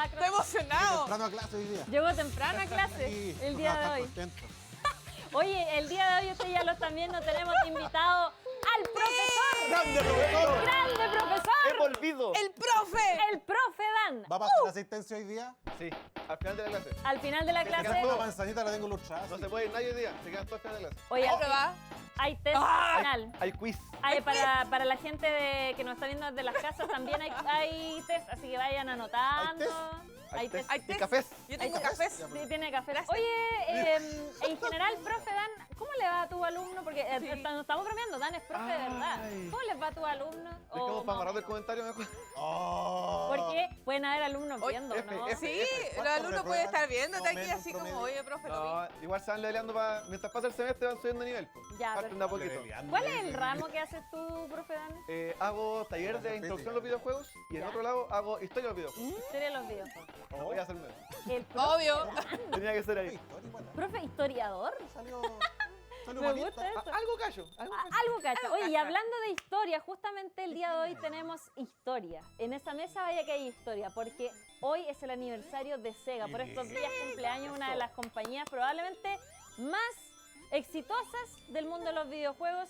Macro. Estoy emocionado. Temprano a clase hoy día. Llegó temprano a clase Sí, el no día va a de estar hoy. contento. Oye, el día de hoy ustedes ya lo están viendo, tenemos invitado al profesor. ¡Grande, profesor! ¡Grande profesor! ¡Hemos olvido! ¡El profe! El profe Dan. ¿Va a pasar asistencia hoy día? Sí, al final de la clase. Al final de la Se quedan clase. todos. La manzanita la tengo lustrada. No se puede ir nadie hoy día, se quedan todos al final de la clase. Oye, ¿Cómo va? hay test ¡Ay! final. Hay quiz. Para la gente que nos está viendo desde las casas también hay test, así que vayan anotando. Hay test. Hay test. cafés. Yo tengo Hay cafés. cafés. Sí, tiene café. Oye, en general, profe Dan, ¿cómo le va a tu alumno? Porque nos estamos bromeando, Dan es profe de verdad. Ay. ¿Cómo les va a tu alumno? Dejemos para amarrar el comentario mejor. Oh. Porque pueden haber alumnos Oye, viendo, ¿no? F. Sí, los ¿Cuánto alumnos pueden reprueban? estar viéndote aquí Promedio, así como, promedio. oye, profe, lo vi. No, igual se van leveleando para. Mientras pasa el semestre van subiendo nivel. Pues. Ya, Parten de a poquito. ¿Cuál es el ramo que haces tú, profe Dan? Hago taller de introducción a los videojuegos y en Ya. otro lado hago historia de los videojuegos. Serie de los videojuegos. Voy a hacer menos. El profe, Obvio. Tenía que ser ahí. profe historiador. Salió Me humanista. gusta eso. Algo callo. Algo callo. Algo cacho. Oye, y cacho. hablando de historia, justamente el día de hoy tenemos historia. En esa mesa vaya que hay historia, porque hoy es el aniversario de Sega. Por estos días cumpleaños una de las compañías probablemente más exitosas del mundo de los videojuegos.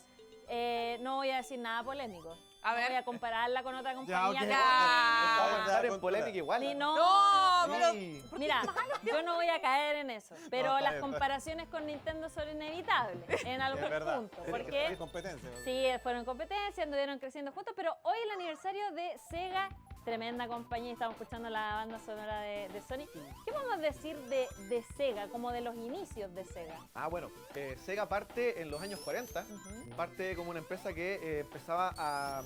No voy a decir nada polémico. A No ver. voy a compararla con otra compañía. ok. que- Ya. Vamos a entrar en polémica igual. Ni no. No, pero Sí. Mira, yo no voy a caer en eso, pero No, está las bien, comparaciones con Nintendo son inevitables en algún Es verdad. punto. Hay Porque competencia. sí, fueron en competencia, anduvieron creciendo juntos, pero hoy el aniversario de Sega, tremenda compañía, estamos escuchando la banda sonora de Sony. ¿Qué podemos decir de Sega, como de los inicios de Sega? Bueno, Sega parte en los años 40, parte como una empresa que empezaba a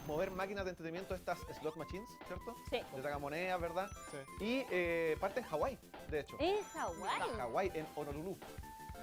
mover máquinas de entretenimiento, estas slot machines, ¿cierto? Sí. De tragamonedas, ¿verdad? Sí. Y parte en Hawái, de hecho. En Hawái. Hawái, en Honolulu.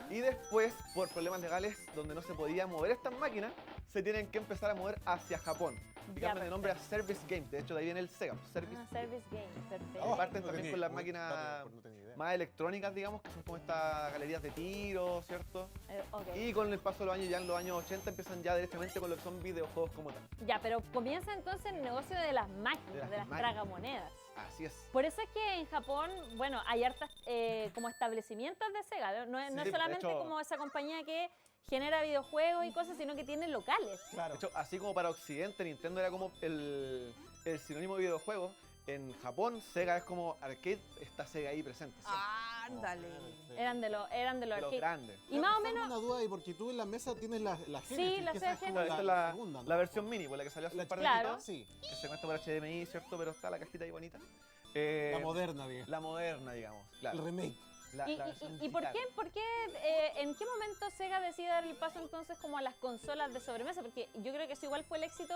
Y después, por problemas legales donde no se podía mover estas máquinas, se tienen que empezar a mover hacia Japón. Y Ya, cambian de nombre a Service Game. De hecho, de ahí viene el Sega, Service. Service Game, perfecto. Oh, Parten no también tenía- con las uy, máquinas no tenía idea. más electrónicas, digamos, que son como estas galerías de tiro, ¿cierto? Ok. Y con el paso de los años, ya en los años 80, empiezan ya directamente con lo que son videojuegos como tal. Ya, pero comienza entonces el negocio de las máquinas, De las de las máquinas. tragamonedas. Así es. Por eso es que en Japón, bueno, hay hartas como establecimientos de Sega. No es, no es Sí, de solamente hecho- como esa compañía que genera videojuegos y cosas, sino que tiene locales. Claro. De hecho, así como para Occidente, Nintendo era como el sinónimo de videojuego, en Japón, Sega es como arcade, está Sega ahí presente. siempre. ándale. Eran de los De los arcades. grandes. Y más o Tengo menos, una duda ahí, porque tú en la mesa tienes la Genesis. Sí, la que Sega esa es como Genesis. Esta es la, segunda, ¿no? la versión mini, por la que salió hace un par de Claro. añitos, Sí, que se cuenta por HDMI, ¿cierto? Pero está la cajita ahí bonita. la moderna, digamos. La moderna, digamos. Claro. El remake. ¿y, La versión y por digital. qué, en qué momento Sega decide dar el paso entonces como a las consolas de sobremesa? Porque yo creo que eso igual fue el éxito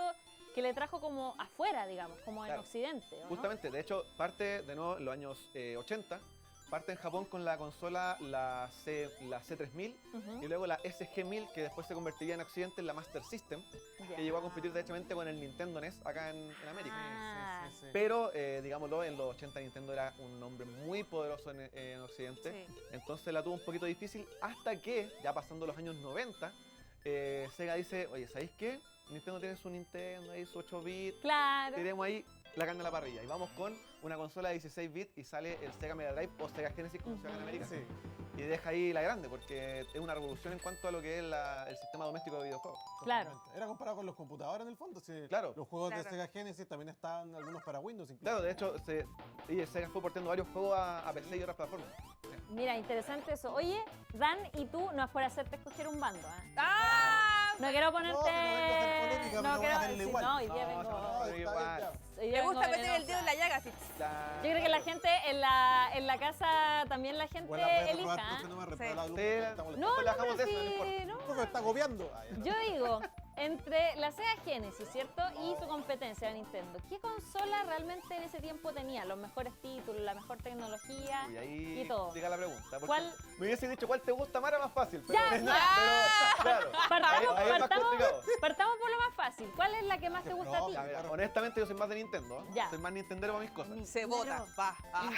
que le trajo como afuera, digamos, como en Claro. Occidente, ¿o no? Justamente, de hecho, parte de nuevo en los años 80, parte en Japón con la consola la C3000 Ujú. y luego la SG1000, que después se convertiría en Occidente en la Master System, Ya. que llegó a competir derechamente con el Nintendo NES acá en América. Ah. Sí, sí, sí. Pero, digámoslo, en los 80 Nintendo era un nombre muy poderoso en Occidente, Sí. entonces la tuvo un poquito difícil hasta que, ya pasando los años 90, Sega dice, oye, ¿sabéis qué? Nintendo tiene su Nintendo ahí, su 8 bits, Claro. tiremos ahí la carne a la parrilla y vamos con una consola de 16 bits y sale el Sega Mega Drive o Sega Genesis como se llama en América. Sí. Y deja ahí la grande porque es una revolución en cuanto a lo que es el sistema doméstico de videojuegos. Claro. Totalmente. Era comparado con los computadores en el fondo. Sí. Claro. Los juegos Claro. de Sega Genesis también estaban algunos para Windows incluso. Claro, de hecho, Sega fue portando varios juegos a PC y otras plataformas. Mira, interesante eso. Oye, Dan, y tú, no es por hacerte escoger un bando, ¿ah? ¡Ah! No quiero ponerte... No, que no vengo a hacer polémica, pero voy a hacerle sí, igual. no, hoy día No, vengo... no, está bien, igual. ya. hoy día Me gusta vengo meter el dedo en la llaga así. Yo creo que la gente en la casa, también la gente Bueno, voy a elija. reprobar, profe, no me reprobar Sí. la alumna, Sí. está molesta. No, Después le no, bajamos pero de eso, no sí, importa. no. Profe, está copiando. Yo digo, entre la Sega Genesis, ¿cierto? Y su competencia de Nintendo, ¿qué consola realmente en ese tiempo tenía los mejores títulos, la mejor tecnología Y ahí y todo? llega la pregunta. porque ¿Cuál? Me hubiese dicho cuál te gusta más, era más fácil. Pero, Ya, pero, ya. claro, Partamos, ahí es más partamos, complicado. partamos por lo más fácil. ¿Cuál es la que más te gusta a ti? Ya, mira, honestamente yo soy más de Nintendo. ¿eh? Ya. Soy más Nintendero para mis cosas. Se vota. Va. Ah.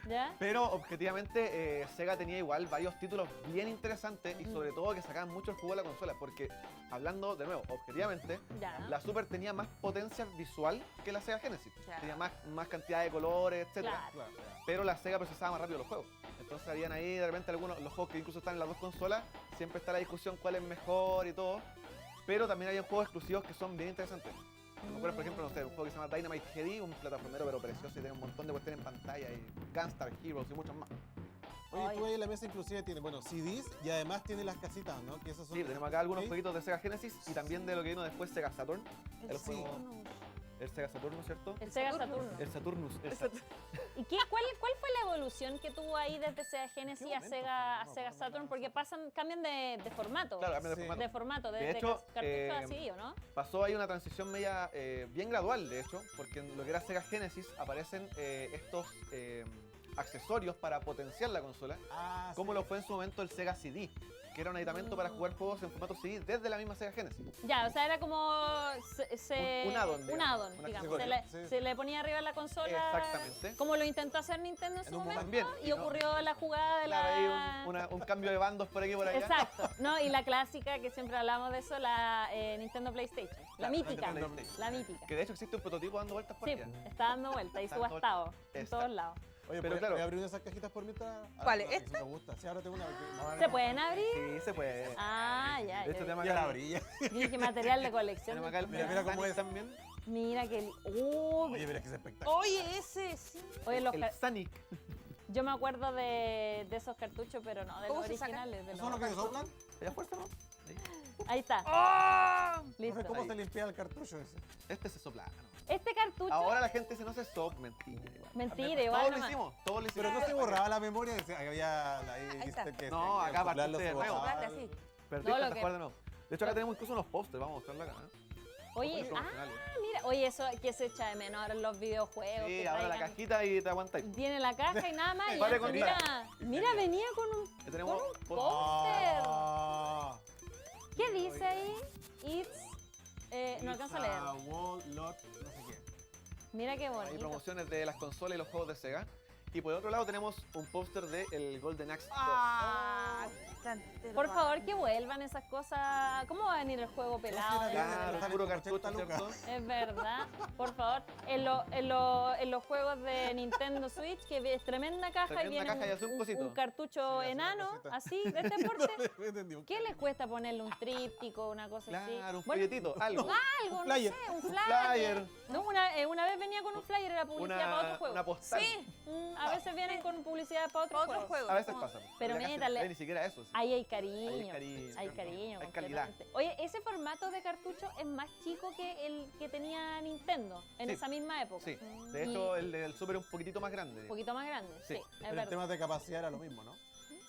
¿Ya? Pero objetivamente Sega tenía igual varios títulos bien interesantes y sobre todo que sacaban mucho el juego de la consola porque hablando de nuevo, objetivamente, Ya. la Super tenía más potencia visual que la Sega Genesis. Claro. Tenía más cantidad de colores, etcétera. Claro. Pero la Sega procesaba más rápido los juegos. Entonces habían ahí de repente algunos, los juegos que incluso están en las dos consolas, siempre está la discusión cuál es mejor y todo. Pero también hay juegos exclusivos que son bien interesantes. Me acuerdo, por ejemplo, no sé, un juego que se llama Dynamite Heady, un plataformero pero precioso y tiene un montón de cuestiones en pantalla y Gunstar Heroes y muchos más. Oye, tú ahí en la mesa inclusive tiene, bueno, CDs y además tiene las casitas, ¿no? Que esas son Sí, tenemos acá algunos ¿sí? jueguitos de Sega Genesis y también de lo que vino después Sega Saturn. El, Sí. juego- el Sega Saturn, ¿cierto? El Sega Saturno. El Saturnus. ¿Y cuál fue la evolución que tuvo ahí desde Sega Genesis a momento Sega, fue? No, Sega no, Saturn? no, Porque cambian de formato. Claro, cambio de Sí. formato. De formato, De de hecho, cartucho así, ¿o no? Pasó ahí una transición media bien gradual, de hecho, porque en lo que era Sega Genesis aparecen estos accesorios para potenciar la consola, Ah, como sí. lo fue en su momento el Sega CD, que era un aditamento para jugar juegos en formato CD desde la misma Sega Genesis. Ya, o sea, era como Un add-on, un digamos, add-on, un digamos. accesorio, Se sí. se le ponía arriba a la consola. Exactamente. Como lo intentó hacer Nintendo en su En un momento. También, Y y no- ocurrió la jugada de Claro, ahí la. un cambio de bandos por aquí y por allá. Exacto, ¿no? Y la clásica, que siempre hablamos de eso, la Nintendo PlayStation. La Claro, mítica. Nintendo PlayStation. La mítica. Que de hecho existe un prototipo dando vueltas por Sí, allá. está dando vuelta y Está dando subastado en Exacto. todos lados. Oye, Pero pero claro. voy a abrir una de esas cajitas por mientras. ¿Cuál es? Sí, me gusta. Sí, ahora tengo una. ¿Se pueden abrir? Sí, se puede. Ah, ya. De hecho, ya. tenemos Ya acá la el- abrí ya. Dije que material de colección. tenemos acá el Mira, mira cómo Sonic es. también. Mira que. Oye, pero es que es espectacular. Oye, ese, sí. Oye, los El car- Sonic. yo me acuerdo de esos cartuchos, pero no de los ¿Cómo se saca? originales. De ¿Eso los es lo que se soplan? ¿Ya fuerza, no? Ahí. Ahí está. ¡Oh! Listo. Profe, ¿cómo Ahí. se limpia el cartucho ese? Este se sopla. Este cartucho. Ahora la gente dice no se sop, mentira. Igual. Mentira, igual Todos lo nomás. hicimos, todos lo hicimos. Pero no se borraba la memoria. Había ahí Ahí está. viste que No, acá soplarlo partiste de se nuevo. botaba. Soplate así. Perdiste, Todo lo te que- acuerdas, no. De hecho, acá tenemos incluso unos pósters, vamos a mostrarlo acá. Oye, Pósters promocionales. mira, oye, eso que se echa de menos ahora en los videojuegos. Sí, que ahora la traigan- cajita y te aguantáis. Tiene la caja y nada más. y Pare antes, con mira, venía con un Ya tenemos póster. póster. Ah. ¿Qué dice ahí? It's. No alcanzo a leer. Wall lock, no sé qué. Mira qué Hay bonito. promociones de las consolas y los juegos de Sega. Y por el otro lado tenemos un póster de el Golden Axe 2. Ah, Por favor, que vuelvan esas cosas. ¿Cómo va a venir el juego pelado? sí, Claro, Sale puro como cartucho, 80 lucas. ¿cierto? Es verdad, por favor. En los juegos de Nintendo Switch, que es tremenda caja Tremenda y viene caja y hace un cosito. un cartucho Sí, hace una enano, cosita. así, de este porte. No entendí un ¿Qué les cuesta ponerle un tríptico, una cosa así? Claro, un Bueno, folletito, algo. algo, no flyer. sé, un flyer. flyer. No, una vez venía con un flyer, era publicidad para otro juego. Una postal. Sí, A veces vienen con publicidad para otro otro juego. juego. A veces pasa. Pero La caja métale- no, ni siquiera eso. sí. Ahí hay cariño. Ahí hay cariño, Hay ¿cierto? cariño. Hay calidad. completamente. Oye, ese formato de cartucho es más chico que el que tenía Nintendo en Sí. esa misma época. Sí, de hecho el del Super es un poquitito más grande. Un poquito más grande. Sí. Sí, es Pero en verdad. temas de capacidad era lo mismo, ¿no?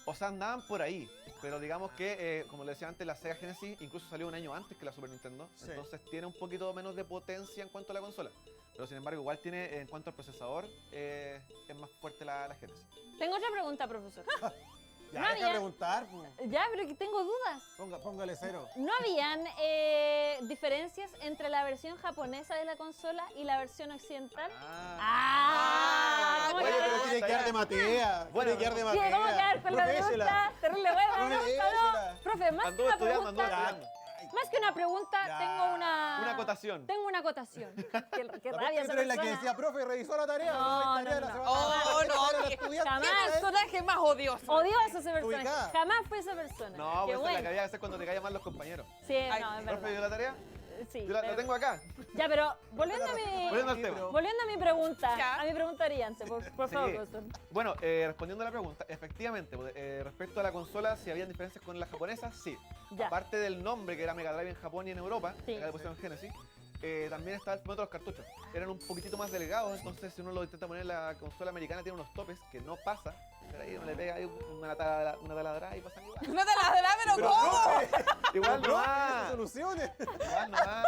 O sea, andaban por ahí. Pero digamos que, como le decía antes, la Sega Genesis incluso salió un año antes que la Super Nintendo. Sí. Entonces tiene un poquito menos de potencia en cuanto a la consola. Pero sin embargo, igual tiene, en cuanto al procesador, es más fuerte la Genesis. Tengo otra pregunta, profesor. Ya, No deja de había- preguntar. Pues. Ya, pero que tengo dudas. Póngale cero. ¿No habían diferencias entre la versión japonesa de la consola y la versión occidental? ¿cómo Oye, que pero no? tiene que quedar de Matea. Bueno, Tiene que quedar de Sí, Matea. vamos a quedar con la Profe, échela. pregunta. Terrible buena la Profe, pregunta, échela. ¿no? Profe, más que Anduvo una estudiando, anduvo pregunta, estudiando. más que una pregunta, Ya. tengo una... Una acotación. Tengo una acotación. Qué La rabia esa profe es la que persona. decía, profe, revisó la tarea. No, hay tarea no, la no. semana Oh, pasada. no, Esta era la que- estudiante. jamás. ¿Qué personaje más odioso? Odioso ese personaje. Ubicada. Jamás fue esa persona. No, Qué pues esa es la bueno. que había que hacer cuando te caían mal los compañeros. Sí, Ay, no, es ¿Profe, dio verdad. la tarea? Sí, Yo la pero- tengo acá. Ya, pero volviendo a mi... Volviendo al tema. Volviendo a mi pregunta, Ya. a mi pregunta brillante, por Sí. favor, profesor. Bueno, respondiendo a la pregunta, efectivamente, respecto a la consola, si habían diferencias con la japonesa, sí. Ya. Aparte del nombre, que era Mega Drive en Japón y en Europa, Sí. acá le pusieron Genesis, también estaba el formato de los cartuchos. Eran un poquitito más delgados, entonces si uno lo intenta poner en la consola americana, tiene unos topes que no pasa. Pero ahí uno le pega ahí una taladra y pasan igual. No te la dará, pero ¿cómo? Igual Profe, nomás. soluciones. Igual nomás.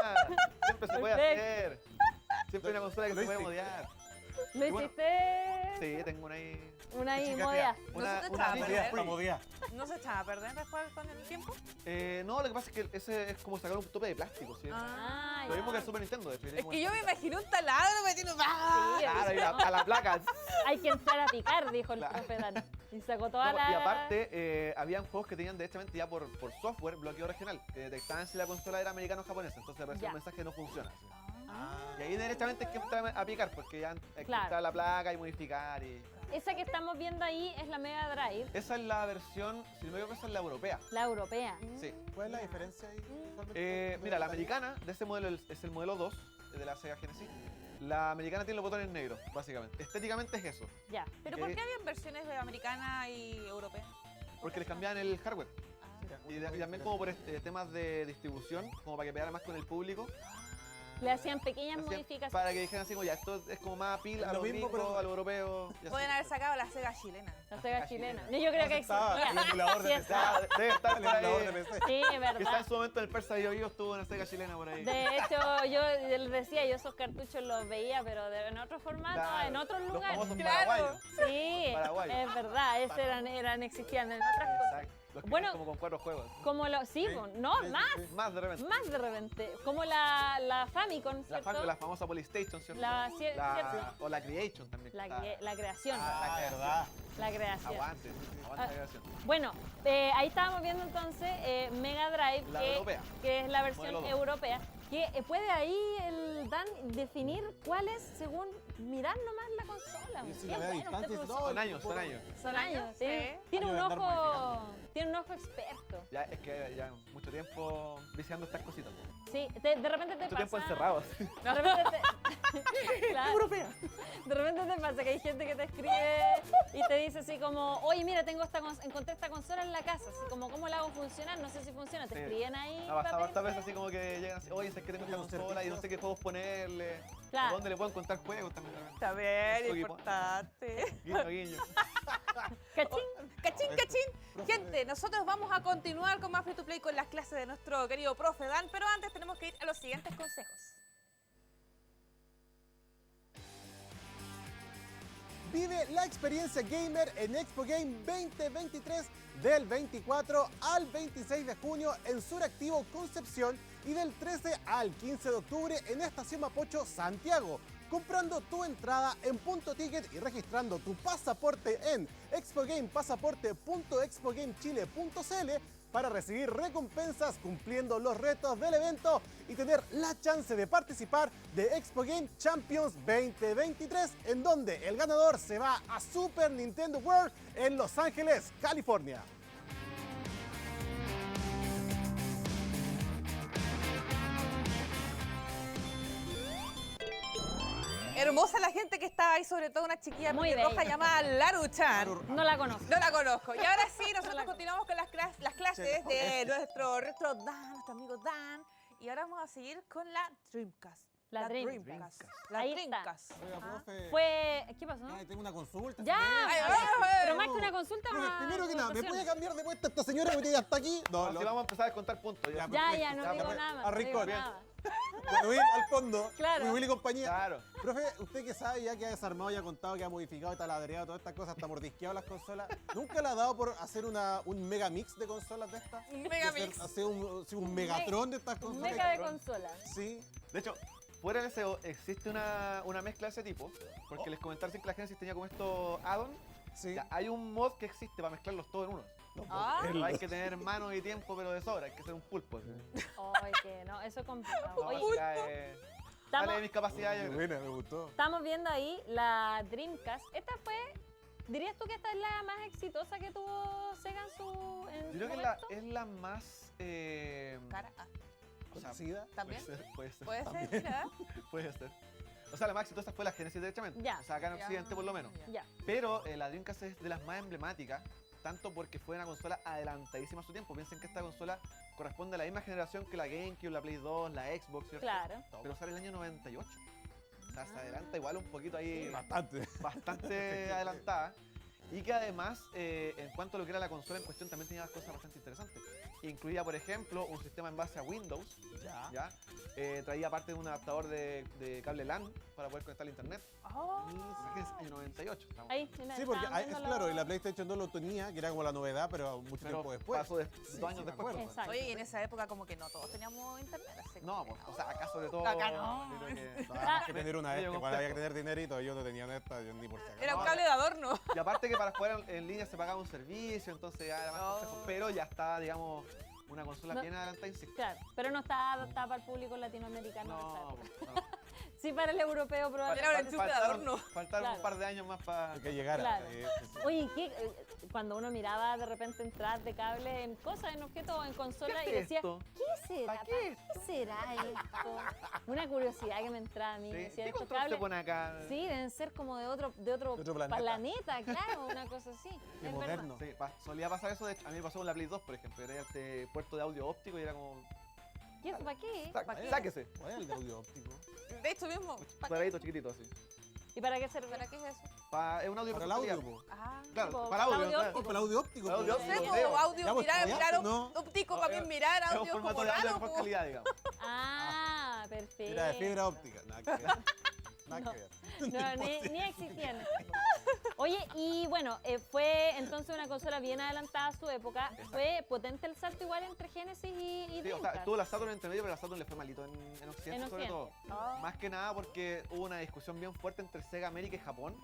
Siempre se puede Perfecto. hacer. Siempre hay una consola que Lo se puede hice. modear. Lo Y bueno, hiciste Sí, tengo una ahí. Una ahí chica movida. Una, se te una echaba a Nvidia perder? Free. Vamos día. ¿No se echaba a perder después con el tiempo? No, lo que pasa es que ese es como sacar un tope de plástico, ¿sí? Ah, Lo ya. mismo que el Super Nintendo, de hecho. Es que yo me imaginé un taladro metiendo... ¡Ah! Sí, Claro, y a la placa. Hay que entrar a picar, dijo el Claro. profe Dan. Y sacó toda No, la... y aparte, habían juegos que tenían directamente ya por software bloqueo regional, que detectaban si la consola era americana o japonesa, entonces aparecía Ya. un mensaje no funciona. ¿sí? Ah. Y ahí directamente hay que entrar a picar, porque ya hay que Claro. entrar a la placa y modificar. Y... Esa que estamos viendo ahí es la Mega Drive, Esa es la versión, si no me equivoco, esa es la europea. la europea. Sí. ¿Cuál es la diferencia ahí? usualmente? Mira, la americana de ese modelo es el modelo 2 de la Sega Genesis. La americana tiene los botones negros, básicamente. Estéticamente es eso, Ya. ¿Pero por qué habían versiones americanas y europeas? porque les cambiaban el hardware. Y también como por temas de distribución, como para que pegara más con el público. Le hacían pequeñas Hacían modificaciones. Para que dijeran así, como ya, esto es como más apil Es a lo los mismo, gringos, pero- a los europeos. y así. Pueden haber sacado la Sega chilena. La Sega chilena. Yo creo que Estaba el existía. emulador de Sí, PC. Ya, debe estar El por emulador de ahí. PC. Sí, Que está en verdad. su momento en el Persa Bio estuvo una Sega chilena por ahí. De hecho, yo les decía, yo esos cartuchos los veía, pero en otro formato, Claro, en otros los lugares. famosos Claro. paraguayos. Sí, Paraguayos. es verdad, esos existían en otras cosas. Exacto. Los que Bueno. eran como con 4 juegos. Como lo, sí, Sí, pues, no, sí, más, sí. Más de repente. más de repente. Como la Famicom, La, ¿cierto? la famosa Polystation, ¿cierto? ¿cierto? O la Creation también. La, Está- la creación, Ah, verdad. la creación. Aguante, aguante Ah, la creación. Bueno, ahí estábamos viendo entonces Mega Drive, La europea. que es la versión Modelo 2. europea, que puede ahí el Dan definir cuál es según mirar nomás la consola. Y si Qué la ve a bueno distancia, este dice, profesor. no, Son años, son años. Son años, Sí. tiene un Años de andar ojo, tiene un ojo experto. Ya, es que ya mucho tiempo viciando estas cositas. po. Sí, de repente te Mucho pasa. tiempo encerrados. De repente te... Claro. De repente te pasa que hay gente que te escribe y te dice así como, oye, mira, encontré esta consola en la casa, así como, ¿cómo la hago funcionar? No sé si funciona. Te Sí. escriben ahí. Ha pasado hartas veces rapidito. así como que llegan así, oye, sé que tengo esta Los consola y no sé qué juegos ponerle. Claro. ¿Dónde le puedo encontrar juegos también? Está bien, Eso, importante. Guiño, guiño. ¿Cachín? Cachín, cachín. Profe, Gente, nosotros vamos a continuar con más Free to Play con las clases de nuestro querido profe Dan, pero antes tenemos que ir a los siguientes consejos. Vive la experiencia gamer en Expo Game 2023 del 24 al 26 de junio en Suractivo Concepción y del 13 al 15 de octubre en Estación Mapocho, Santiago. Comprando tu entrada en Punto Ticket y registrando tu pasaporte en expogame.pasaporte.expogamechile.cl para recibir recompensas cumpliendo los retos del evento y tener la chance de participar de Expo Game Champions 2023, en donde el ganador se va a Super Nintendo World en Los Ángeles, California. Hermosa la gente que estaba ahí, sobre todo una chiquilla Muy roja bella. llamada Laruchan. No la conozco. No la conozco. Y ahora sí, nosotros continuamos con las clases de nuestro retro Dan, nuestro amigo Dan. Y ahora vamos a seguir con la Dreamcast. La Dreamcast. La Ahí está. Dreamcast. Oiga, Ah. profe. ¿Qué pasó? Ay, tengo una consulta. Ya, señora. Ay, a ay, ver, ay, pero ay, más que una consulta, Profe, una primero que nada, ¿me conversación. puede cambiar de puesta esta señora que tiene hasta aquí? No, Así vamos a empezar a contar puntos. Ya. Ya, no Ya, digo pues, nada. a No digo rincón. nada. Me voy al fondo. Claro. Mi Willy compañía. Claro. Profe, usted que sabe ya que ha desarmado y ha contado que ha modificado y taladreado todas estas cosas, hasta mordisqueado las consolas, ¿nunca le ha dado por hacer un mega mix de consolas de estas? Un De mega hacer- mix. Hacer un megatron de estas Un consolas. mega de consola. Sí. De hecho, fuera del SEO existe una mezcla de ese tipo, porque les comentaba recién que la Genesis tenía como estos add-on. Sí. Ya, hay un mod que existe para mezclarlos todos en uno. Ah. Pero hay que tener manos y tiempo, pero de sobra, hay que ser un pulpo. así. Ay, que no, eso es complicado. No, Oye, ya, sale de mis capacidades. yo creo. Buena, me gustó. estamos viendo ahí la Dreamcast. Esta fue, ¿dirías tú que esta es la más exitosa que tuvo Sega en su Yo creo que momento? es la más. Cara. Ah, O sea, ¿Conocida? ¿También? Puede ser. Puede También. ser, mira. Puede ser. O sea, la más exitosa fue la Genesis derechamente. Ya. O sea, acá en Ya, Occidente por lo menos. Ya. Pero la Dreamcast es de las más emblemáticas, tanto porque fue una consola adelantadísima a su tiempo. Piensen que esta consola corresponde a la misma generación que la GameCube, la Play 2, la Xbox, ¿cierto? Claro. Pero sale el año 98. O sea, se adelanta igual un poquito ahí, Bastante. bastante adelantada. Y que además, en cuanto a lo que era la consola en cuestión, también tenía cosas bastante interesantes. incluía, por ejemplo, un sistema en base a Windows, ¿ya? Traía parte de un adaptador de cable LAN para poder conectar al internet. Oh. Imagínense, año 98. Estamos. Ahí, mira, Sí, porque estaban es viendo claro, los- y la PlayStation 2 lo tenía, que era como la novedad, pero mucho Pero tiempo después. pasó 2 Sí, años sí, me después. acuerdo. Exacto. Oye, y en esa época como que no todos teníamos internet. así como No, que pues, o sea, acaso de todo. Acá no. yo creo que- No, había que tener una medio esta, igual había que complejo. tener dinerito, yo no tenía neta, yo ni por si acaso. Era un No, cable de adorno. Y aparte que para jugar en línea se pagaba un servicio, entonces ya era más Oh. complejo, pero ya está, digamos, una consola No. bien adelantada, insisto. Claro, pero no está adaptada para el público latinoamericano. en esa No, época. pues, no. Sí, para el europeo Era probablemente. un enchufe de adorno. Faltaron Claro. un par de años más para... Que llegara. Claro. Sí. Oye, cuando uno miraba de repente entrar de cable en cosas, en objetos, en consola, y ¿Qué es decía, esto? ¿qué será? ¿Para qué ¿Qué será esto? Una curiosidad que me entraba a mí. Sí. Decía, ¿Qué estos control se cables, pone acá? sí, deben ser como de otro otro planeta. claro, una cosa así. Qué es moderno. Sí, solía pasar eso, de hecho, a mí me pasó con la Play 2, por ejemplo, era este puerto de audio óptico y era como... verdad. ¿Y eso para qué? Sáquese. ¿Cuál es el de audio óptico? De hecho mismo. Cuadradito chiquitito así. ¿Y para qué sirve? ¿Para qué es eso? Es un audio Para el personal. audio, po. Ah. Claro, Tipo, para audio. audio claro. óptico. Para el audio óptico. Audio po. No sé, óptico. po, video. audio, Ya, pues, mirar, ya, mirar no. óptico para bien mirar, Es un audio como formato de audio de raro. mejor po. calidad, digamos. Ah, perfecto. Era de fibra óptica. Nada que ver. Nada que ver. No, ni existían. Oye, y bueno, fue entonces una consola bien adelantada a su época. Exacto. Fue potente el salto igual entre Genesis y Sí, o sea, Dreamcast. tuvo la Saturn entre medio, pero la Saturn le fue malito en Occidente, En sobre todo. Occidente. Ah. Más que nada porque hubo una discusión bien fuerte entre Sega América y Japón,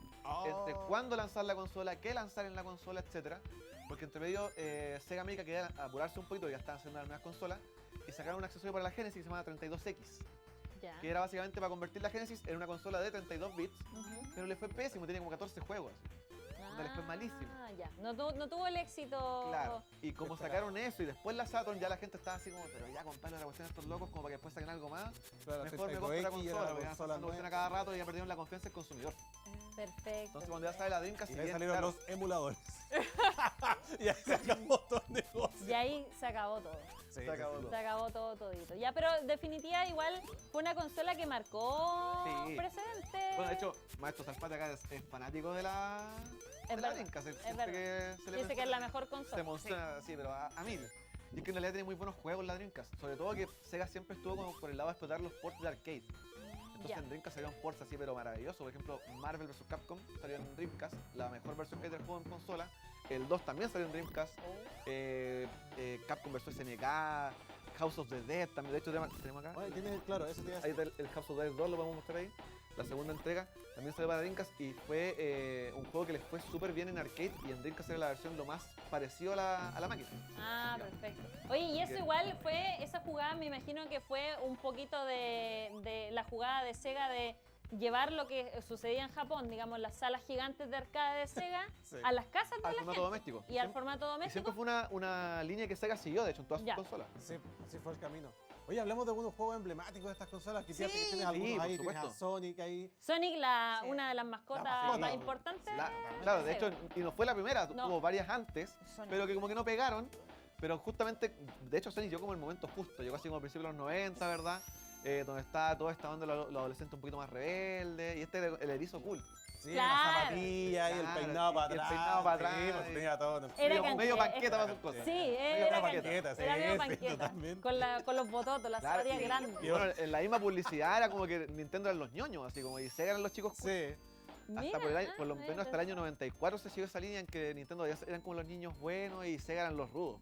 entre Oh. cuándo lanzar la consola, qué lanzar en la consola, etcétera. Porque entre medio Sega América quería apurarse un poquito, ya estaban haciendo las nuevas consolas, y sacaron un accesorio para la Genesis que se llama 32X, Ya. que era básicamente para convertir la Genesis en una consola de 32 bits, Ujú. pero le fue pésimo, tiene como 14 juegos. les fue malísimo. Ah, ya. No tuvo el éxito. Claro, y como Esperaba. sacaron eso y después la Saturn, ya la gente estaba así como, pero ya compadre la cuestión de estos locos como para que después saquen algo más. Claro, Mejor me compro la 32X consola, era porque la ya están consola haciendo cuestión a nueva. cada rato y ya perdieron la confianza del consumidor. Perfecto. Entonces cuando ya sale la Dreamcast, Y si ahí bien, salieron claro, los emuladores. y ahí se acabó todo el negocio. Y ahí se acabó todo. Sí, se acabó todo. Se acabó todo todito. Ya, pero en definitiva igual fue una consola que marcó Sí. precedente. Bueno, de hecho, Maestro Salpate acá es fanático de la verdad, Dreamcast. Siempre verdad. que se le Dice que es la mejor se consola. emociona así, pero a mil. Y es que en realidad tiene muy buenos juegos la Dreamcast. Sobre todo que Sega siempre estuvo como por el lado de explotar los ports de arcade. Entonces Ya. en Dreamcast salieron ports así pero maravillosos. Por ejemplo, Marvel vs. Capcom salió en Dreamcast, la mejor versión que hay del juego en consola. El 2 también salió en Dreamcast. Capcom vs. SNK, House of the Dead también. De hecho tenemos acá. Oye, tiene, claro, eso te iba a Ahí decir. está el House of the Dead 2, lo podemos mostrar ahí. La segunda entrega también salió para Dreamcast y fue un juego que les fue súper bien en arcade y en Dreamcast era la versión lo más parecido a la máquina. Ah, Ya. perfecto. Oye, y eso Que- igual fue, esa jugada me imagino que fue un poquito de la jugada de Sega de llevar lo que sucedía en Japón, digamos, las salas gigantes de arcade de Sega, Sí. a las casas de Al la formato gente. doméstico. Y al Siempre- formato Y doméstico. siempre fue una línea que Sega siguió, de hecho, en todas sus Ya. consolas. Sí, así fue el camino. Oye, hablamos de algunos juegos emblemáticos de estas consolas. Que Sí. tienes Sí, algunos por ahí, tienes a supuesto. Sonic ahí. Sonic, Sí. una de las mascotas mascota. más importantes. Claro, de hecho, Sega. y no fue la primera, No. hubo varias antes, Sonic. pero que como que no pegaron. Pero justamente, de hecho, Sonic llegó como el momento justo, llegó así como a principios de los 90, ¿verdad? Donde está toda esta onda de los adolescentes un poquito más rebeldes, y este era el erizo cool. Sí, Claro. la zapatilla y el Claro, peinado para y el atrás. peinado para atrás, Sí, pues y- tenía todo. Era medio canchero. panqueta para sus cosas. Sí, Medio era panqueta. cancheta. sí, Era medio sí, panqueta. totalmente. Con los bototos, las Claro, zapatillas y- grandes. Y bueno, en la misma publicidad era como que Nintendo eran los ñoños, así como y Sega eran los chicos cool. Sí. Hasta por lo menos hasta el año 94 se siguió esa línea en que Nintendo ya eran como los niños buenos y Sega eran los rudos.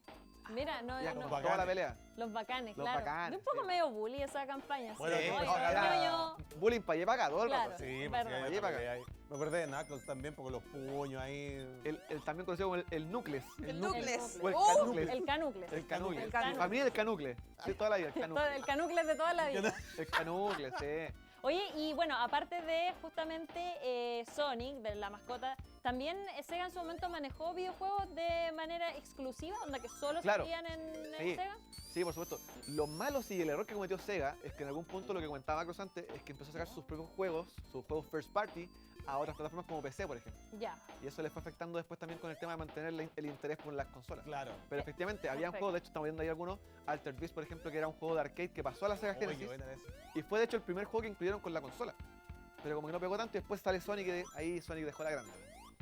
Mira, no, Ya, no, como bacanes. toda la pelea. los bacanes, Los claro. bacanes, Un poco sí. medio bully esa campaña. sí. Bueno, Oye, sí, los era- niños- Bullying para allá y para acá, todo el Claro. rato. Sí, pues, verdad. sí, Allí hay para otro que hay. Me acordé de Knuckles también, porque los puños ahí. El también conocido como el Nucleus. El Nucleus. Nucleus. O el ¡Uh! Canucleus. El canucles. El Canucleus. El Canucleus. Para mí el Canucleus. Sí, toda la vida, el Todo- Canucleus. el canucles de toda la vida. El Canucleus, sí. Oye, y bueno, aparte de justamente Sonic, de la mascota, también Sega en su momento manejó videojuegos de manera exclusiva, onda que solo Claro. salían en Sí. Sega. Sí, por supuesto. Lo malo sí, el error que cometió Sega es que en algún punto lo que comentaba Macros antes es que empezó a sacar sus propios juegos, sus juegos first party, a otras plataformas como PC, por ejemplo. Ya. Y eso le fue afectando después también con el tema de mantener el interés por las consolas. Claro. Pero efectivamente, había Perfecto. juegos, de hecho estamos viendo ahí algunos, Altered Beast, por ejemplo, que era un juego de arcade que pasó a la Sega Oye, qué Genesis buena esa. y fue de hecho el primer juego que incluyeron con la consola. Pero como que no pegó tanto y después sale Sonic y ahí Sonic dejó la grande.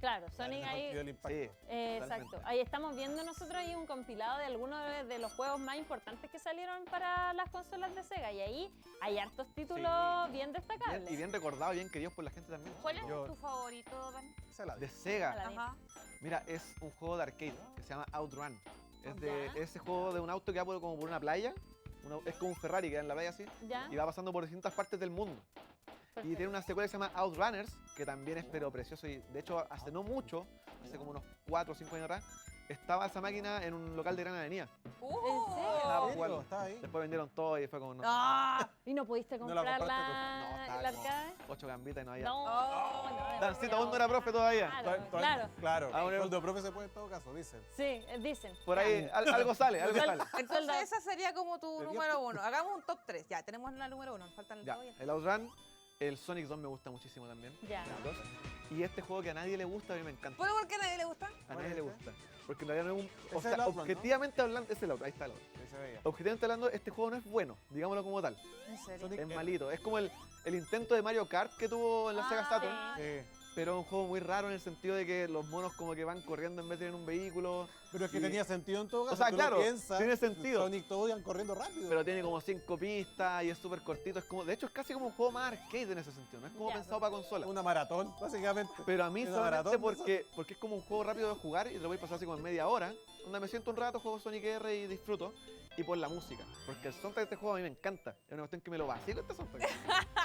Claro, Sonic ahí. El impacto. Sí. Exacto. Totalmente. Ahí estamos viendo nosotros ahí un compilado de algunos de los juegos más importantes que salieron para las consolas de Sega. Y ahí hay hartos títulos bien destacables. Y bien recordados, bien queridos por la gente también. ¿Cuál es Yo- tu favorito, Dan? Se la De di. Sega. Ajá. Mira, es un juego de arcade que se llama Outrun. Es de Ya. ese juego de un auto que va como por una playa. Es como un Ferrari que va en la playa así. ¿Ya? Y va pasando por distintas partes del mundo. Y Perfecto. tiene una secuela que se llama Outrunners, que también es pero precioso. Y de hecho, hace no mucho, hace como unos 4 o 5 años atrás, estaba esa máquina en un local de Gran Avenida. serio? Estaba ¿En serio? jugando. ¿Estaba ahí? Después vendieron todo y fue como ¡Ah! ¿Y no pudiste No la comprar compraste, la, no, estaba la como- arcade? 8 gambitas y no había. No, Oh. no, Dancito, aún no pero- era profe todavía. Claro. Claro. Ah, bueno. Sueldo de profe se puede en todo caso, dicen. Sí, dicen. Por Ya. ahí algo sale, algo Sueldo- sale. Entonces sueldo- esa sería como tu De número 1. Hagamos un top 3. Ya, tenemos la número 1. Nos faltan el Ya, 2 y el el Outrun, el Sonic 2 me gusta muchísimo también. Ya. el 2. Y este juego que a nadie le gusta, a mí me encanta. ¿Pero por qué a nadie le gusta? A ¿Cuál nadie es le ese? gusta. Porque en realidad no es un. Ese O es sea, el Outrun, ¿no? objetivamente hablando, es el otro, ahí está el otro. Ahí se veía. Objetivamente hablando, este juego no es bueno, digámoslo como tal. ¿En serio? Sonic Es malito. Es como el intento de Mario Kart que tuvo en la Sega Saturn, Sí. pero es un juego muy raro en el sentido de que los monos como que van corriendo en vez de ir en un vehículo. Pero es que Y- tenía sentido en todo caso. O sea, tú lo claro, piensas, tiene sentido. Sonic todos iban corriendo rápido. Pero tiene como 5 pistas y es súper cortito. Es como, de hecho, es casi como un juego más arcade en ese sentido. No es como Ya, pensado para consola. Una maratón, básicamente. Pero a mí Una solamente maratón, porque es como un juego rápido de jugar y te lo voy a pasar así como en media hora. Donde me siento un rato, juego Sonic R y disfruto. Y por la música. Porque el soundtrack de este juego a mí me encanta. Es una cuestión que me lo vacilo este soundtrack.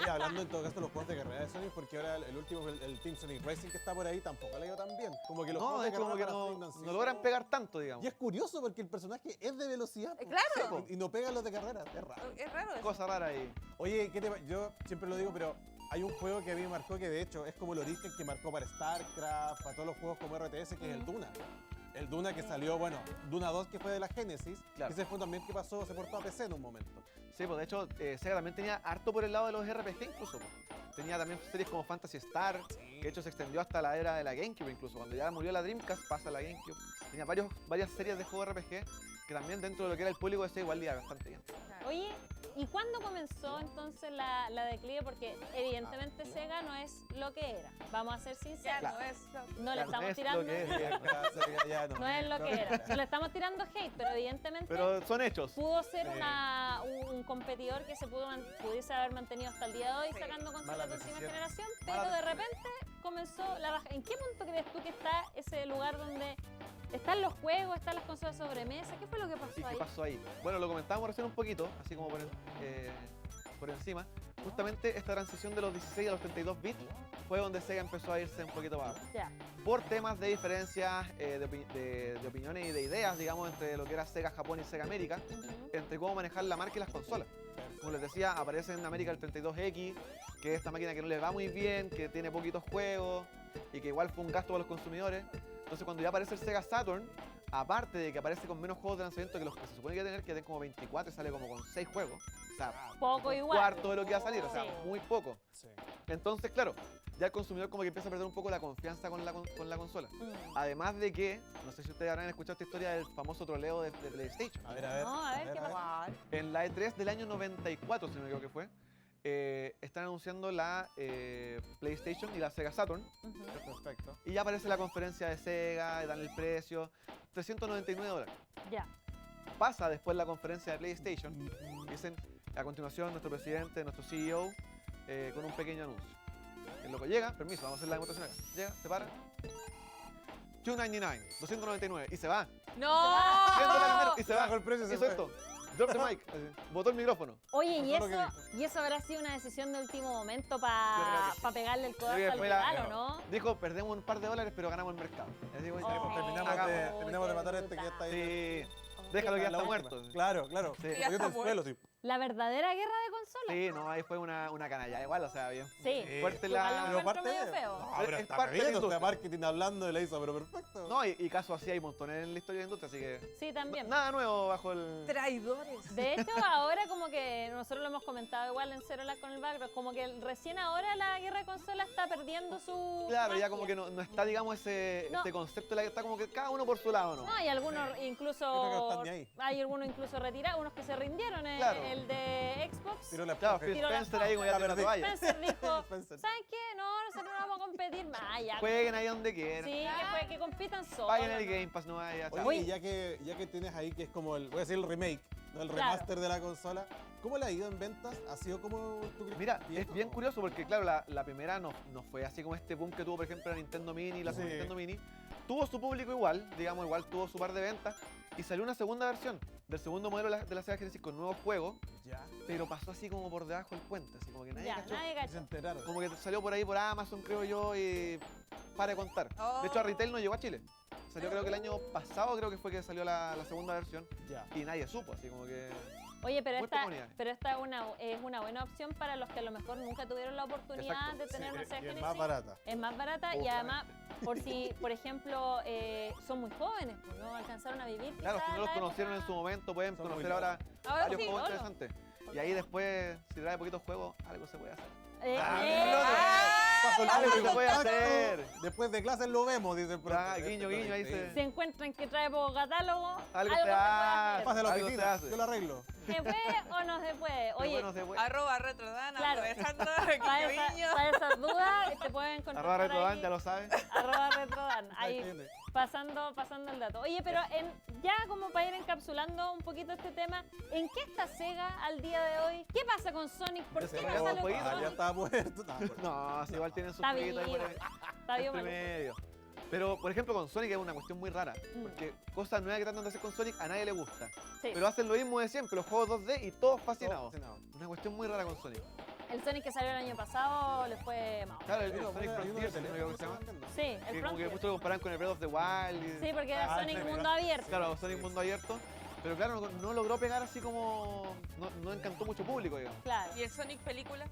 Y hablando en todo caso de los juegos de carrera de Sonic, porque ahora el último, el Team Sonic Racing que está por ahí, tampoco le ha ido tan bien. Como que los No, juegos de es como que carrera para Sonic no han sido- no logran pegar tanto, digamos. Y es curioso porque el personaje es de velocidad. po. Claro. Y no pegan los de carrera, es raro. Es raro eso. Cosa rara ahí. Oye, yo siempre lo digo, pero hay un juego que a mí me marcó que de hecho es como el origen que marcó para StarCraft, para todos los juegos como RTS, que es el Duna. El Duna que salió, bueno, Duna 2 que fue de la Genesis, Claro. ese fue también que pasó, se portó a PC en un momento. Sí, pues de hecho, Sega también tenía harto por el lado de los RPG incluso. Pues. Tenía también series como Phantasy Star, que de hecho se extendió hasta la era de la GameCube incluso. Cuando ya murió la Dreamcast, pasa a la GameCube. Tenía varias series de juegos RPG que también dentro de lo que era el público de Sega igual le iba bastante bien. Oye, ¿y cuándo comenzó entonces la declive? Porque evidentemente Sega no es lo que era. Vamos a ser Ya sinceros. no es. No le Claro, estamos es lo tirando. que es. No es lo que era. No le estamos tirando hate, pero evidentemente Pero son hechos. pudo ser Sí. un competidor que pudiese haber mantenido hasta el día de hoy Sí. sacando consolas Mala de última decisión. generación, Mala pero de repente comenzó la baja. ¿En qué punto crees tú que está ese lugar donde están los juegos, están las consolas sobremesa? ¿Qué fue lo que ¿Y pasó qué ahí? pasó ahí? Bueno, lo comentábamos recién un poquito, así como por encima. Justamente esta transición de los 16 a los 32 bits fue donde Sega empezó a irse un poquito más abajo. Ya. Por temas de diferencias de opiniones y de ideas, digamos, entre lo que era Sega Japón y Sega América, Ujú. entre cómo manejar la marca y las consolas. Como les decía, aparece en América el 32X, que es esta máquina que no le va muy bien, que tiene poquitos juegos y que igual fue un gasto para los consumidores. Entonces cuando ya aparece el Sega Saturn, aparte de que aparece con menos juegos de lanzamiento que los que se supone que tiene que tienen como 24 y sale como con 6 juegos. O sea, Poco un igual. cuarto de lo que va a salir, o sea, Sí. muy poco. Sí. Entonces, claro, ya el consumidor como que empieza a perder un poco la confianza con la consola. Además de que, no sé si ustedes habrán escuchado esta historia del famoso troleo de PlayStation. A ver, a ver. No, a ver, ¿qué pasó? Igual. En la E3 del año 94, si no me equivoco que fue, están anunciando la PlayStation y la Sega Saturn. Ujú. Perfecto. Y ya aparece la conferencia de Sega, dan el precio, $399. Ya. Pasa después la conferencia de PlayStation. Dicen, a continuación, nuestro presidente, nuestro CEO, con un pequeño anuncio. El loco llega, permiso, vamos a hacer la demostración acá. Llega, se para. $299, y se va. ¡No! Y se va. Bajó el precio y se Hizo fue. esto. Drop the mic. así, botó el micrófono. Oye, Eso es lo que y eso habrá sido una decisión de último momento Yo para creo que sí. pegarle el Yo codazo creo que al fue la- rival, ¿o no? Dijo, perdemos un par de dólares, pero ganamos el mercado. Así digo, Oh, Pues terminamos, hagamos. terminamos de matar a este que ya está ahí. Sí, déjalo que ya La está última. muerto. Claro, claro. Sí. Porque Ya está del suelo, sí. La verdadera guerra de consolas. Sí, no, ahí fue una canalla. Igual, o sea, bien. Sí. Fuerte Igual lo la. Pero encuentro parte medio feo. No, pero Es está parte de la bien, o sea, industria. marketing hablando y le hizo, pero perfecto. No, y casos así hay montones en la historia de la industria, así que. Sí, también. Nada nuevo bajo el. Traidores. De hecho, ahora como que nosotros lo hemos comentado igual en Cero Lag con el background, como que recién ahora la guerra de consolas está perdiendo su Claro, ya magia. como que no está, digamos, No. este concepto, está como que cada uno por su lado, ¿no? No, hay algunos Yo creo que no incluso están ni ahí. hay algunos incluso retirados, unos que se rindieron, Claro. el de Xbox. Tiro la Claro, esponja. Phil Tiró la Spencer ahí como ya La tiene la perdí. toalla. Spencer dijo, Spencer. ¿saben qué? No, nosotros no vamos a competir más, ya. Jueguen ahí donde quieran. Sí, que compitan solos. Paguen el ¿no? Game Pass, no vaya. Oye, chao. y ya que tienes ahí que es como el, voy a decir el remake, ¿no? El Claro. remaster de la consola, ¿cómo le ha ido en ventas? ¿Ha sido como tu Mira, viejo? es bien curioso porque, claro, la primera no fue así como este boom que tuvo, por ejemplo, la Nintendo Mini, la Sí. Super Nintendo Mini. Tuvo su público igual, digamos, igual tuvo su par de ventas. Y salió una segunda versión del segundo modelo de la Sega Genesis con nuevos juegos, Ya, pero pasó así como por debajo del puente, así como que nadie Ya, cachó. nadie se cachó. enteraron. Como que salió por ahí por Amazon, creo yo, y para de contar. Oh. De hecho, a retail no llegó a Chile. Salió creo que el año pasado, creo que fue que salió la segunda versión, Ya. y nadie supo, así como que... Oye, pero Muy esta, pocas unidades. es una buena opción para los que a lo mejor nunca tuvieron la oportunidad Exacto. de tener una Sí, Sega y es Genesis. más barata. Es más barata y además, por si, por ejemplo, son muy jóvenes, pues, no alcanzaron a vivir. Claro, quizás si no los la conocieron en época. su momento, pueden Son muy conocer ahora Ahora varios sí, juegos solo. interesantes. Y ahí después, si trae poquitos juegos, algo se puede hacer. Ah, Eh, Paso el algo número se de puede contacto. hacer. Después de clases lo vemos, dice el Ah, guiño, guiño, ahí se- se encuentran que trae poco catálogo, Algo algo se se puede hace. hacer. Pase a la Algo se oficina, hace. yo lo arreglo. ¿Se puede o no se puede? Oye, Bueno, se puede. Arroba retrodana, Claro. aprovechando para, guiño, guiño. para esas dudas te pueden contactar Arroba Retrodan, ahí, ya lo sabes. arroba retrodan, Ahí ahí tiene. pasando el dato. Oye, pero ya como para ir encapsulando un poquito este tema, ¿en qué está Sega al día de hoy? ¿Qué pasa con Sonic? ¿Por Ese qué juego no sale jueguito, con ya Sonic? estaba muerto. No, muerto. No, si igual tienen sus Está jueguitos ahí vivo, por ahí. está vivo Entre Maluco. medio. Pero, por ejemplo, con Sonic es una cuestión muy rara. Mm. Porque cosas nuevas que tratan de hacer con Sonic a nadie le gusta. Sí. Pero hacen lo mismo de siempre, los juegos 2D y todos fascinados. Fascinado. Una cuestión muy rara con Sonic. El Sonic que salió el año pasado le fue mal. Claro, el Mira, Sonic hay uno de Frontier, si no me equivoco que se llama. teléfono, Sí, ¿no? el Que como que Frontier. muchos lo comparan con el Breath of the Wild. Y, Sí, porque era Ah, Sonic sí, mundo abierto. Claro, Sonic mundo abierto. Pero claro, no logró pegar así como... No encantó mucho público, digamos. Claro. ¿Y el Sonic película?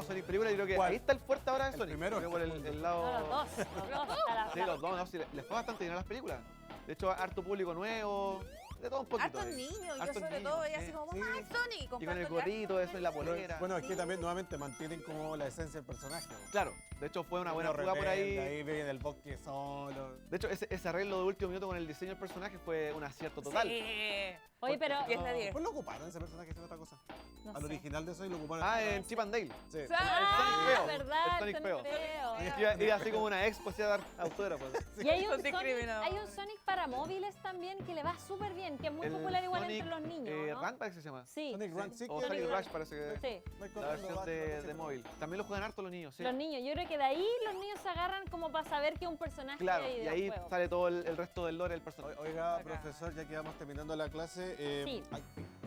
Sonic película, yo creo que ¿Cuál? ahí está el fuerte ahora de El Sonic. primero, Creo por el el segundo. lado... No, los dos. Está la- Sí, los dos, no, sí, les fue bastante bien a las películas. De hecho, harto público nuevo, de todo un poquito. Hartos ahí. niños, yo Hartos sobre niños, todo veía sí. así como, Sí. mamá, es Sonic. Y con el comprando gorrito, eso y la Pero, polera. bueno, es que también nuevamente mantienen como la esencia del personaje. ¿no? Claro, de hecho fue una buena Uno fuga por rebelde, ahí. Ahí viene del bosque solo. De hecho, ese arreglo de último minuto con el diseño del personaje fue un acierto total. Sí. Oye, pero. 10 de 10. Pues lo ocuparon ese personaje haciendo otra cosa. No Al sé. original de Sonic lo ocuparon. Ah, en Chip and Dale. Sí. Ah, feo, verdad, el Sonic feo. feo. Iba así como una expo, así a dar autógrafos. Y hay un, Son Sonic, discriminados. hay un Sonic para móviles también que le va súper bien, que es muy El popular igual Sonic, entre los niños. ¿no? Run parece que se llama. Sí, Sonic Run, sí. O que- Sonic Run. Rush parece que sí. No hay la corriendo, versión va, de no, móvil. También lo juegan harto los niños, sí. Los niños, yo creo que de ahí los niños se agarran como para saber que es un personaje Claro, de y ahí videojuego. sale todo el resto del lore del personaje. Oiga, Acá. profesor, ya que vamos terminando la clase, Sí.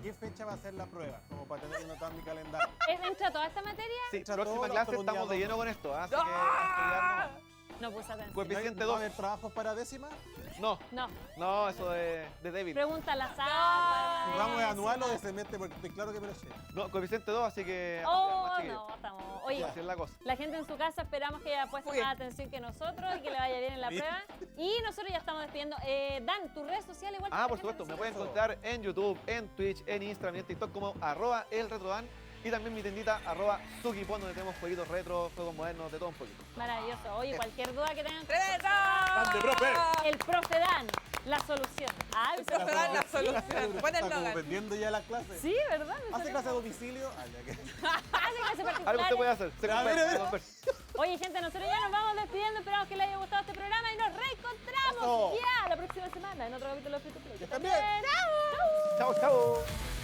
¿qué fecha va a ser la prueba? Como para tener anotado en mi calendario. ¿Entra toda esta materia? Sí, Entra próxima todo, clase todo un día estamos de dos. lleno con esto, así que ¡Ah! a estudiar No puse atención. Coeficiente ¿No va a 2. haber trabajos para décima? No, No, no, eso de David. pregunta al azar. ¿Tu ramo es anual o de semestre? Porque estoy claro que me lo sé. No, coeficiente 2, así que a Oh, estudiar, más chiquillos. no, estamos. Oye, Así es la cosa. la gente en su casa esperamos que haya puesto Muy bien. más atención que nosotros y que le vaya bien en la Bien. prueba. Y nosotros ya estamos despidiendo. Dan, tus redes sociales igual. Ah, por supuesto, me pueden encontrar en YouTube, en Twitch, en Instagram y en TikTok como @elretrodan y también mi tendita @sukipon, donde tenemos jueguitos retro, juegos modernos, de todo un poquito. Maravilloso. Oye, cualquier duda que tengan, ¡Reto! ¡Grande, profe! el profe Dan, la solución. Ah, El profe Dan, la solución. Buen Está como eslogan. vendiendo ya las clases. Sí, ¿verdad? Me ¿Hace salió clase a como- domicilio? Ah, ya que... Hace clase Algo particular. se puede hacer. Se A ver, conversa, a ver. se conversa. Oye, gente, nosotros ya nos vamos despidiendo. Esperamos que les haya gustado este programa y nos reencontramos Eso. ya la próxima semana en otro capítulo de Free to Play. Que estén bien. ¡Chao! Chao, chao.